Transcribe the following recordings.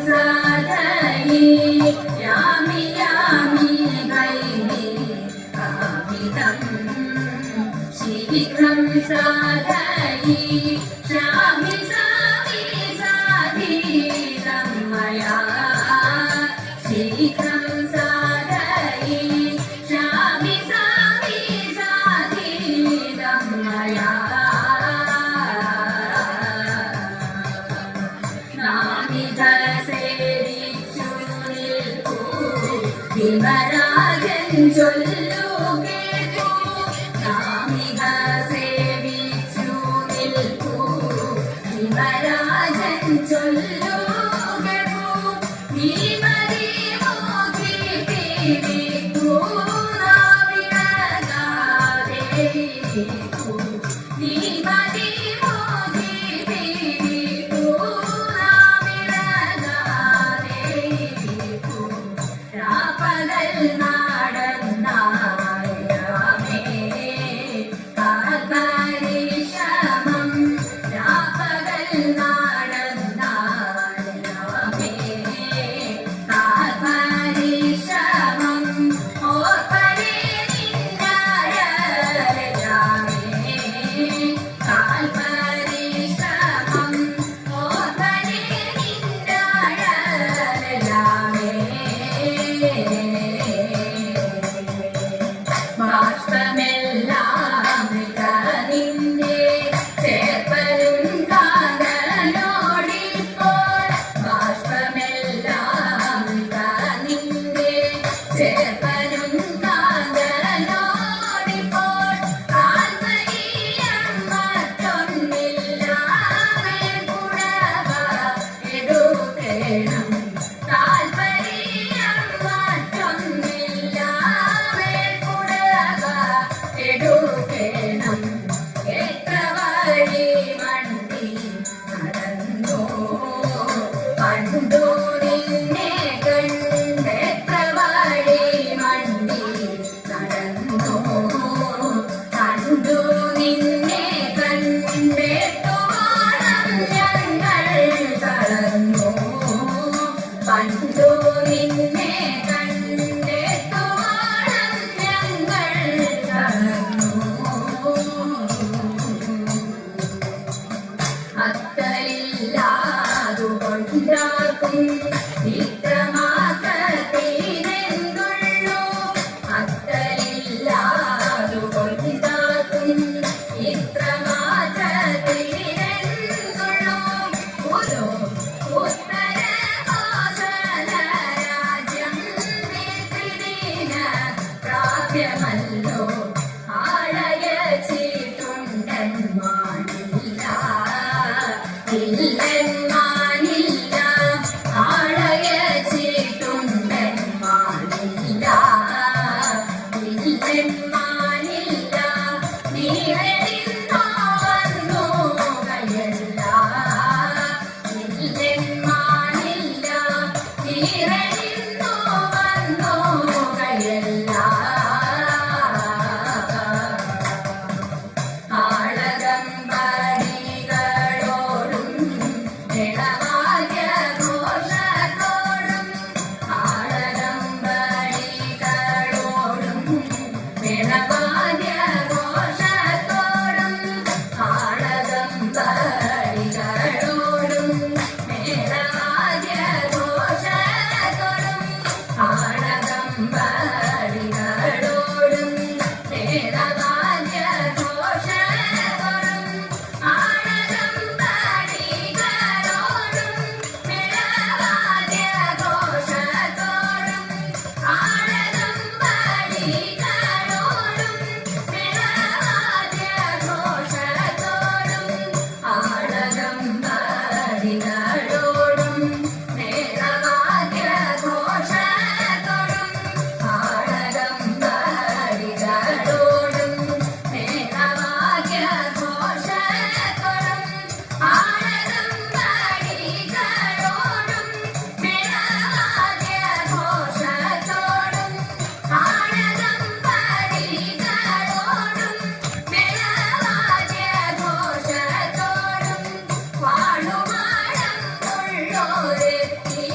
സാധയി യാമി യാമി ഭൈമി കാമിതം ശീഘ്രം സാധയി യാമി സാമി സാധീതം മയാ ശീഘ്രം സാധയി യാമി സാമി സാധീതം മയാ വിമരാജൻ ചൊല്ലുകേൾക്കൂ നാമിക സേവിച്ചു നിൽക്കൂ വിമരാജൻ ചൊല്ലുകേൾക്കൂ ഭീമതി മോഹിപ്പിക്കൂ നാവിടകാതെ ഭീമതി മോഹിപ്പിക്കൂ നാവിടകാതെ പകൽ നാടന്നായമേ കാൽപരിശ്രമം രാപകൽ നാടന്നായമേ കാൽപരിശ്രമം ഓർപ്പരേ നിന്നഴലയാമേ കാൽപരിശ്രമം ഓർപ്പരേ നിന്നഴലയാമേ ബാഷ്പമെല്ലാം നിന്നെ ചേർപ്പലും കാതലോടിപ്പോൾ ബാഷ്പമെല്ലാം നിന്നെ ചേർപ്പലും കാതലോടിപ്പോൾ കാൽവരിയം മറ്റൊന്നില്ലാതെ പുടവ എടുക്കണം കാൽവരിയം മറ്റൊന്നില്ലാതെ എടുക്കണം എത്ര വഴി മണ്ടി നടന്നോ പണ്ടു നിന്നെ കണ്ട് എത്ര വഴി മണ്ടി നടന്നോ കണ്ടു നിന്നെ കണ്ടെത്തുവാണം ഞങ്ങൾ തളർന്നോ പണ്ടു നിന്നെ കണ്ടെത്തുവാണം ഞങ്ങൾ അത്തലില്ലാതുകൊണ്ടാക്കും ഇത്രമാത്രത്തിനെന്തുള്ളൂ അത്തലില്ലാതുകൊണ്ടാക്കും ഇത്രമാത്രത്തിനെന്തുള്ളൂ ഒരു ഉത്തരകോസലരാജ്യം നിത്രിദിന പ്രാപ്യമല്ലോ ആളയച്ചിട്ടുണ്ടന്മാനില്ല ഇല്ലന്മാനില്ല ആളയച്ചിട്ടുണ്ടന്മാനില്ല ഇല്ലന്മാനില്ല നീളെന്നോ വന്നു കയല്ല ഇല്ലന്മാനില്ല നീളെന്നോ വന്നു കയല്ല ആളകമ്പടികളോടും മേളവാദ്യഘോഷത്തോടും ആളകമ്പടികളോടും മേളവാദ്യഘോഷത്തോടും ആളകമ്പടികളോടും മേളവാദ്യഘോഷത്തോടും ആളകമ്പടികളോടും മേളവാദ്യഘോഷത്തോടും ആളകമ്പടികളോടും മേളവാദ്യഘോഷത്തോടും ആളകമ്പടികളോടും മേളവാദ്യഘോഷത്തോടും ആളകമ്പടികളോടും മേളവാദ്യഘോഷത്തോടും ആളകമ്പടികളോടും മേളവാദ്യഘോഷത്തോടും ആളകമ്പടികളോടും മേളവാദ്യഘോഷത്തോടും ആളകമ്പടികളോടും മേളവാദ്യഘോഷത്തോടും വാഴുമാടം ഉള്ളോരെത്തി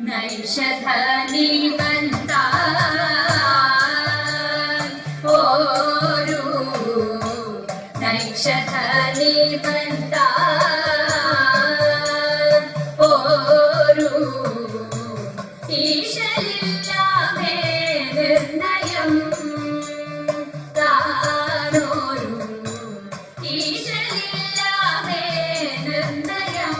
നൈഷധനി വന്താൻ ഓരു നൈഷധനി വന്താൻ ഓരു ഈശലില്ലാമേ നിർണയം താനോരു ഈശലില്ലാമേ നിർണയം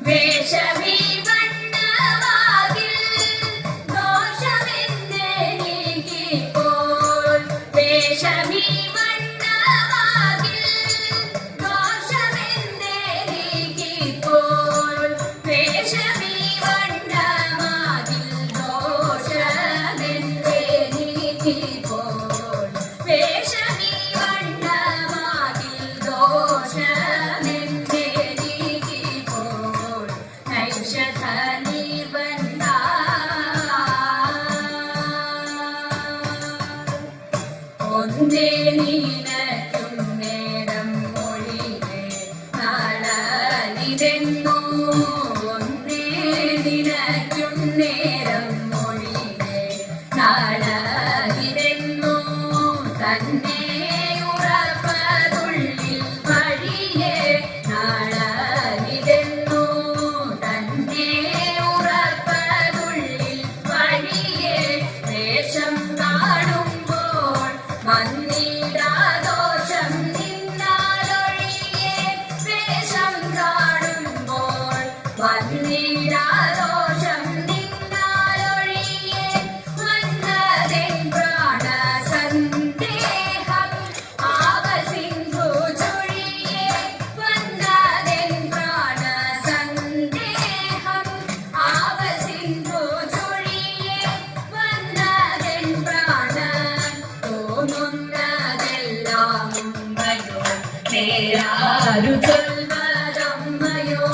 വേഷമീ വണ്ണവാകിൽ ദോഷമെന്നെനിക്കിപ്പോൾ വേഷമീ വണ്ണവാകിൽ ദോഷമെന്നെനിക്കിപ്പോൾ വേഷമീ വണ്ണമാകിൽ ദോഷമെന്നെനിക്കിപ്പോൾ വേഷമീ വണ്ണമാകിൽ ദോഷമെന്നെനിക്കിപ്പോൾ നൈഷധനി ഒന്നേ നീനക്കും നേരം മൊഴിയെ നാളനിതെന്നോ ഒന്നേ നിനക്കും നേരം മൊഴിയെ നാളനിതെന്നോ തന്നെ ഉറപ്പതുള്ളിൽ വഴിയെ നാളനിതെന്നോ തന്നെ ഉറപ്പതുള്ളിൽ വഴിയെ വേഷം കാണുമ്പോൾ വന്നിടാദോഷം നിന്നാലൊഴിയെ വേഷം കാണുമ്പോൾ വന്നിടാദോഷം നിന്നാലൊഴിയെ വന്നതെൻ പ്രാണസന്ദേഹം ആവസിന്ധു ചൊഴിയെ വന്നതെൻ പ്രാണസന്ദേഹം ആവസിന്ധു ചൊഴിയെ വന്നതെൻ പ്രാണ തോന്നുന്നതെല്ലാം ഉമ്മയോ നേരാരു ചൊൽവതമ്മയോ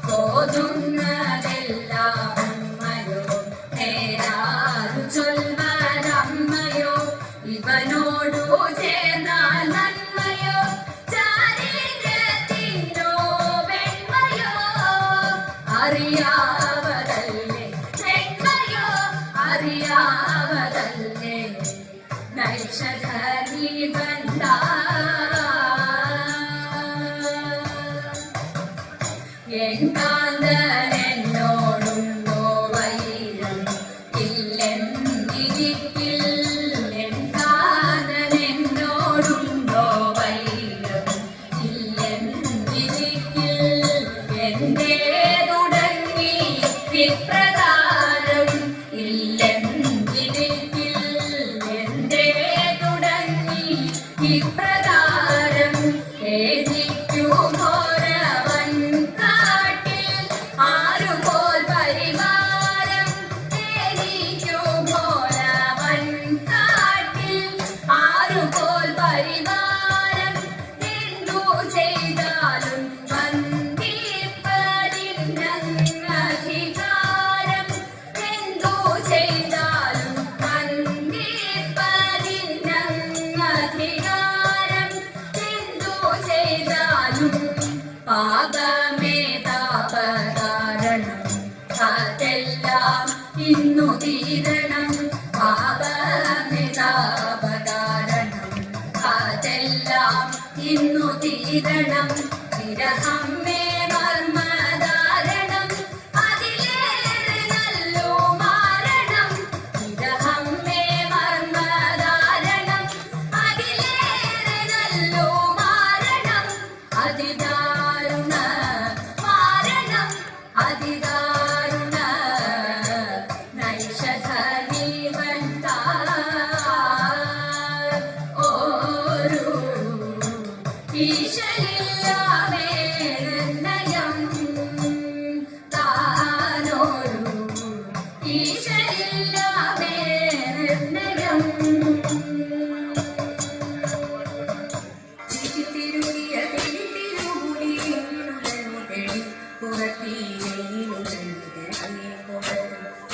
തോന്നുന്നതെല്ലാം ഉമ്മയോ നേരാരു ചൊൽവതമ്മയോ ഇവനോടു ചേർന്നാൽ നന്മയോ ചാരിത്രത്തിനോ വെണ്മയോ അറിയാവതല്ലേ വെണ്മയോ അറിയാവതല്ലേ നൈഷധനി എൻകാന്തനെന്നോടുണ്ടോ വൈരം ഇല്ലെന്നിരിക്കിൽ എൻകാന്തനെന്നോടുണ്ടോ വൈരം ഇല്ലെന്നിരിക്കിൽ എന്റെ തുടങ്ങി വിപ്രകാരം ഇല്ലെന്നിരിക്കിൽ എന്റെ തുടങ്ങി വിപ്രകാരം ഏതിക്കുമോരവൻ കാട്ടിൽ ആരുപോൽ പരിവാരം ഏതിക്കുമോരവൻ കാട്ടിൽ ആരുപോൽ പരിവാരം എന്തു ചെയ്താലും വന്ദിപ്പതിനധികാരം എന്തു ചെയ്താലും വന്ദിപ്പതിനധികാരം എന്തു ചെയ്താലും പാപമേ താപകാരണം അതെല്ലാം ഇന്നു തീരണം പാപമേ താപകാരണം അതെല്ലാം ഇന്നു തീരണം വിരഹം മേ മർമ്മധാരണം അതിലേറെ നല്ലോ മാരണം വിരഹം മേ മർമ്മധാരണം അതിലേറെ നല്ലോ മാരണം അതിദാരുണ മാരണം അതിദാരുണ നൈഷധനി വന്താൻ ഓരു ഈശലില്ലാമേ നിർണയം താനോരു ഈശലില്ലാമേ നിർണയം തിരുത്തിരുടിയ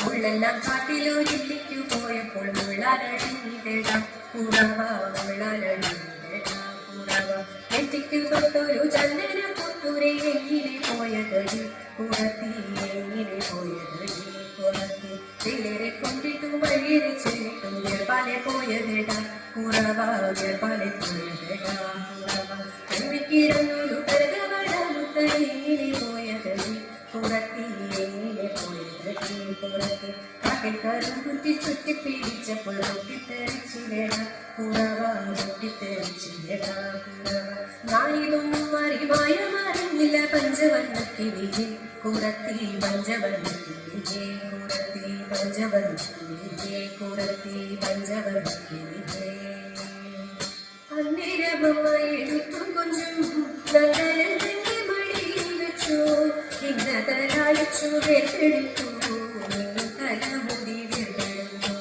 ഉള്ളെല്ലാം കാട്ടിലൊരില്ലിക്കു പോയപ്പോൾ മുള്ളാലടിഞ്ഞിടാം കുറവ മുള്ളാലടിഞ്ഞിടാം കുറവ നെറ്റിക്കു തൊട്ടൊരു ചന്ദന ദൂരെ എങ്ങനെ പോയതടി പുറത്തി എങ്ങനെ പോയതടി പുറത്തി ചിലരെ കൊണ്ടിട്ടു വഴിയെ ചെല്ലിട്ടും പല പോയതെടാ കുറവാ പല പോയതെടാ കുറവാ കണ്ണിക്കിടന്നൊരു കരകവടമുത്തടി എങ്ങനെ പോയതടി പുറത്തി എങ്ങനെ പോയതടി പുറത്തി കാക്കരും കുത്തി ചുറ്റി പിടിച്ചപ്പോൾ പൊട്ടിത്തെറിച്ചിട കുറവാ പൊട്ടിത്തെറിച്ചിട കുറവാ നാളിതൊന്നും അറിവായ മറിഞ്ഞില്ല പഞ്ചവർണ്ണക്കിളിയെ കുറത്തി പഞ്ചവർണ്ണക്കിളിയെ കുറത്തി പഞ്ചവർണ്ണക്കിളിയെ കുറത്തി പഞ്ചവർണ്ണക്കിളിയെ അന്നേരമായി എടുത്തും കൊഞ്ചും നഗരത്തിന്റെ മടിയിൽ വെച്ചു ഇന്നതരായിച്ചു വേട്ടെടുത്തു തലമുടി വീണ്ടെടുത്തു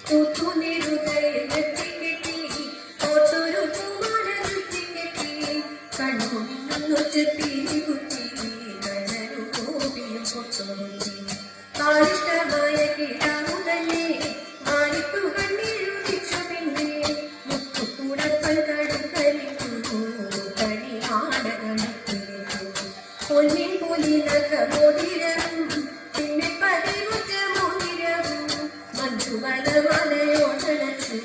കൂത്തുനിരുകയിൽ വെട്ടിക്കെട്ടി ഓട്ടൊരു പൂമാല ചുറ്റിക്കെട്ടി കണ്ണു നിന്നു ചെത്തി കുത്തി കണ്ണനു കോപിയും പൊട്ടുമുട്ടി കാലിഷ്ടമായ കിടാവു തന്നെ മാനിപ്പു കണ്ണിരുതിച്ചു പിന്നെ മുത്തുകൂടപ്പൽ കടുക്കരിക്കു കണി ആടകളിപ്പിച്ചു പൊന്നിൻ പൊലി നഖമോതിരവും പിന്നെ പതിവുറ്റ മോതിരവും മഞ്ജുവനമലയോ തളച്ചു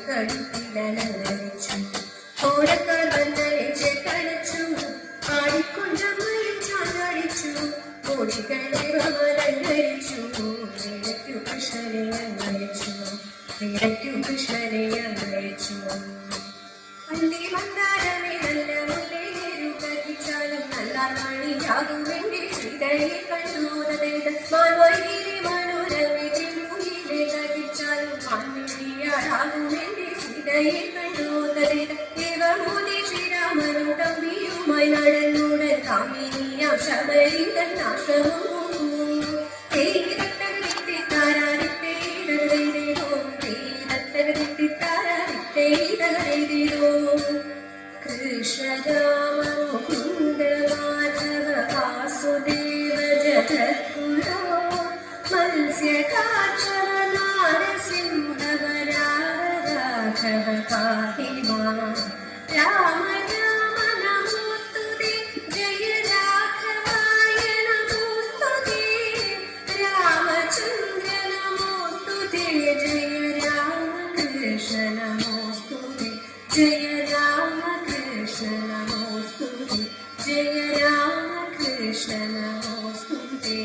കടുത്തിലലച്ചു ഓടക്കാർ വന്നനെ ചേട്ടടച്ചു ആടിക്കൊണ്ടമ്മയും ചാടിച്ചു കോടികളെ അമരംഗരിച്ചു നിരക്കു കൃഷ്ണനെ അംഗരിച്ചു നിരക്കു കൃഷ്ണനെ അംഗരിച്ചു അല്ലി മന്ദാരമേ നല്ല മുല്ലേരുകച്ചാലും നല്ല മണിയാകുമെങ്കിൽ ശ്രീതയെ കണ്ണൂരത മാൻവൈകിലെ മനോരമേ മുയിലെ കടിച്ചാലും മാൻമിഴിയാകുമെങ്കിൽ ശ്രീതയെ കണ്ണൂരത ദേവമൂതി ശ്രീരാമനും തമ്പിയുമായി നടന്നുടൻ കാമിനിയാം ശബരിതൻ നാശവും കൃഷ്ണ രാമ മുകുന്ദ മാധവ വാസുദേവ ജഗദ്ഗുരോ മത്സ്യകാക്ഷര നാരസിംഹ രാഘവ പാഹി മാം രാമ രാമ നമോസ്തുതേ ജയ രാഘവായ നമോസ്തുതേ രാമചന്ദ്ര നമോസ്തുതേ ജയ രാമകൃഷ്ണ നമോസ്തുതേ ജയ രാമകൃഷ്ണ നമോസ്തുതേ ജയ രാമകൃഷ്ണ നമോസ്തുതേ